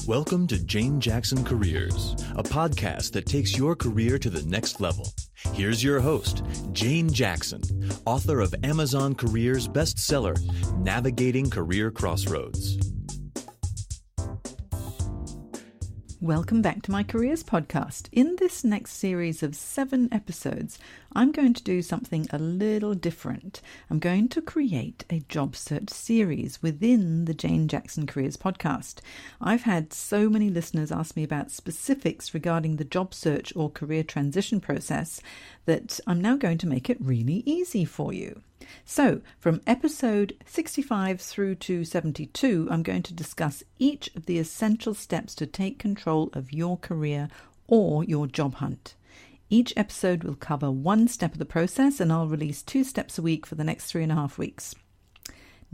Welcome to Jane Jackson Careers, a podcast that takes your career to the next level. Here's your host, Jane Jackson, author of Amazon Careers bestseller, Navigating Career Crossroads. Welcome back to my Careers podcast. In this next series of 7 episodes, I'm going to do something a little different. I'm going to create a job search series within the Jane Jackson Careers podcast. I've had so many listeners ask me about specifics regarding the job search or career transition process that I'm now going to make it really easy for you. So, from episode 65 through to 72, I'm going to discuss each of the essential steps to take control of your career or your job hunt. Each episode will cover one step of the process, and I'll release 2 steps a week for the next 3.5 weeks.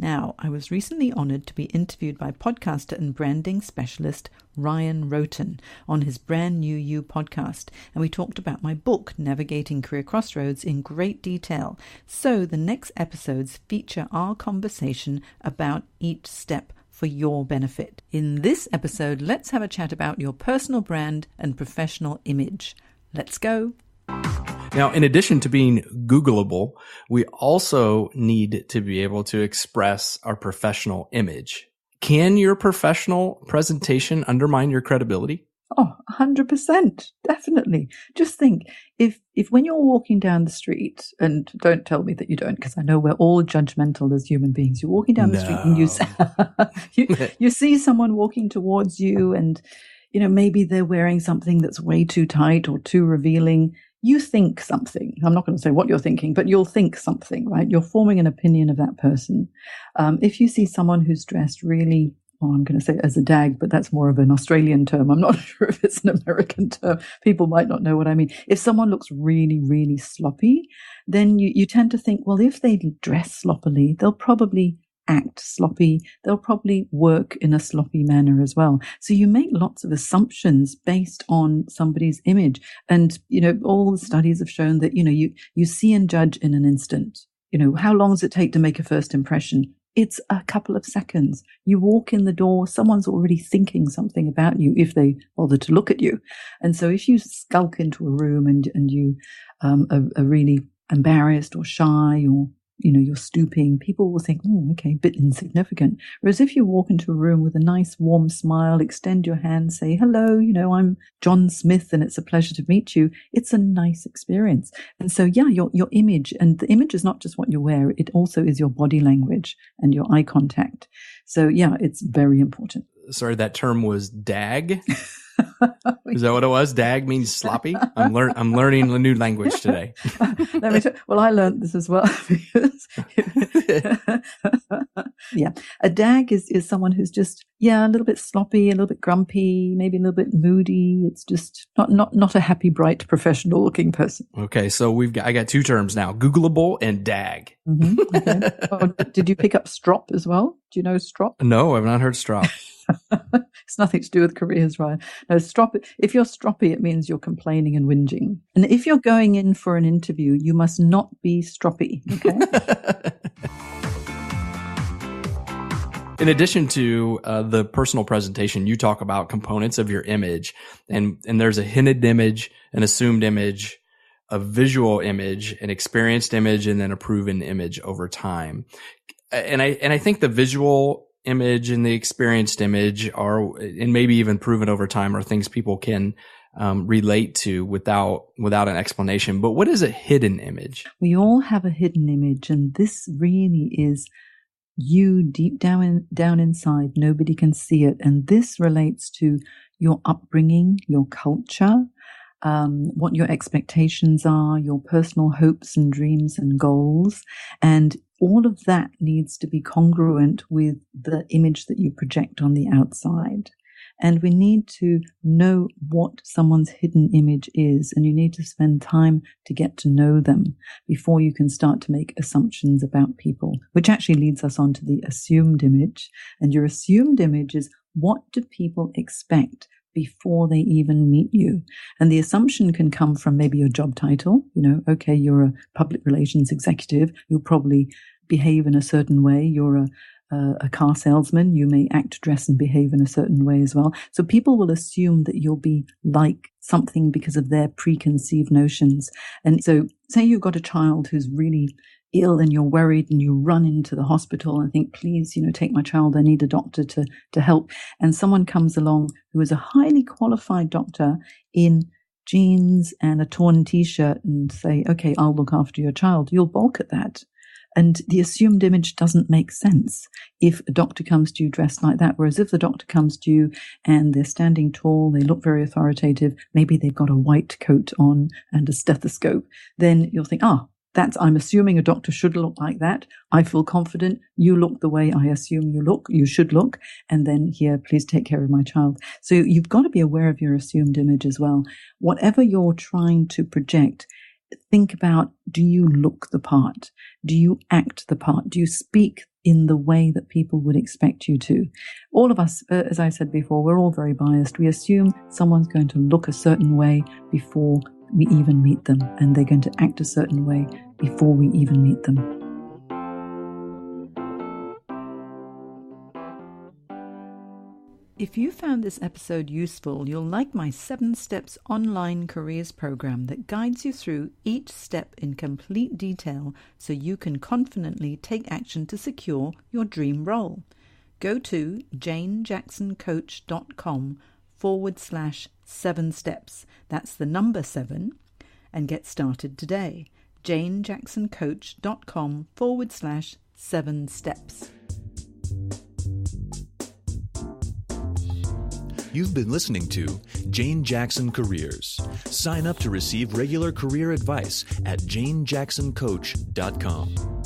Now, I was recently honoured to be interviewed by podcaster and branding specialist Ryan Roten on his Brand New You podcast, and we talked about my book, Navigating Career Crossroads, in great detail. So the next episodes feature our conversation about each step for your benefit. In this episode, let's have a chat about your personal brand and professional image. Let's go. Now, in addition to being Googleable, we also need to be able to express our professional image. Can your professional presentation undermine your credibility? Oh, 100%. Definitely. Just think, if when you're walking down the street, and don't tell me that you don't, because I know we're all judgmental as human beings. You're walking down the street and you see someone walking towards you, and maybe they're wearing something that's way too tight or too revealing. You think something. I'm not going to say what you're thinking, but you'll think something, right? You're forming an opinion of that person. If you see someone who's dressed really, I'm going to say as a dag, but that's more of an Australian term. I'm not sure if it's an American term. People might not know what I mean. If someone looks really, really sloppy, then you tend to think, well, if they dress sloppily, they'll probably act sloppy. They'll probably work in a sloppy manner as well. So you make lots of assumptions based on somebody's image. And, all the studies have shown that, you see and judge in an instant. How long does it take to make a first impression? It's a couple of seconds. You walk in the door, someone's already thinking something about you if they bother to look at you. And so if you skulk into a room and you are really embarrassed or shy, or you're stooping, people will think, oh, okay, a bit insignificant. Whereas if you walk into a room with a nice warm smile, extend your hand, say, hello, I'm John Smith and it's a pleasure to meet you, it's a nice experience. And so, your image, and the image is not just what you wear, it also is your body language and your eye contact. So, it's very important. Sorry, that term was DAG? Is that what it was? DAG means sloppy? I'm learning a new language today. Well, I learned this as well. A DAG is someone who's just, a little bit sloppy, a little bit grumpy, maybe a little bit moody. It's just not a happy, bright, professional looking person. Okay, so I got 2 terms now, Googleable and DAG. Mm-hmm, okay. Oh, did you pick up strop as well? Do you know strop? No, I've not heard strop. It's nothing to do with careers, right? No, strop. If you're stroppy, it means you're complaining and whinging. And if you're going in for an interview, you must not be stroppy, okay? In addition to the personal presentation, you talk about components of your image, and there's a hinted image, an assumed image, a visual image, an experienced image, and then a proven image over time. And I think the visual image and the experienced image are, and maybe even proven over time, are things people can relate to without an explanation. But what is a hidden image? We all have a hidden image, and this really is you deep down inside. Nobody can see it. And this relates to your upbringing, your culture, what your expectations are, your personal hopes and dreams and goals. And all of that needs to be congruent with the image that you project on the outside. And we need to know what someone's hidden image is, and you need to spend time to get to know them before you can start to make assumptions about people, which actually leads us on to the assumed image. And your assumed image is, what do people expect before they even meet you? And the assumption can come from maybe your job title. Okay, you're a public relations executive. You'll probably behave in a certain way. You're a car salesman, you may act, dress, and behave in a certain way as well. So people will assume that you'll be like something because of their preconceived notions. And so say you've got a child who's really ill and you're worried and you run into the hospital and think, please, take my child. I need a doctor to help. And someone comes along who is a highly qualified doctor in jeans and a torn t-shirt and say, okay, I'll look after your child. You'll balk at that. And the assumed image doesn't make sense if a doctor comes to you dressed like that. Whereas if the doctor comes to you and they're standing tall, they look very authoritative, maybe they've got a white coat on and a stethoscope, then you'll think, I'm assuming a doctor should look like that. I feel confident. You look the way I assume you should look. And then here, please take care of my child. So you've got to be aware of your assumed image as well. Whatever you're trying to project, think about, do you look the part? Do you act the part? Do you speak in the way that people would expect you to? All of us, as I said before, we're all very biased. We assume someone's going to look a certain way before we even meet them, and they're going to act a certain way before we even meet them. If you found this episode useful, you'll like my 7 Steps online careers program that guides you through each step in complete detail so you can confidently take action to secure your dream role. Go to janejacksoncoach.com/7 steps. That's the number 7, and get started today. janejacksoncoach.com/7 steps. You've been listening to Jane Jackson Careers. Sign up to receive regular career advice at janejacksoncoach.com.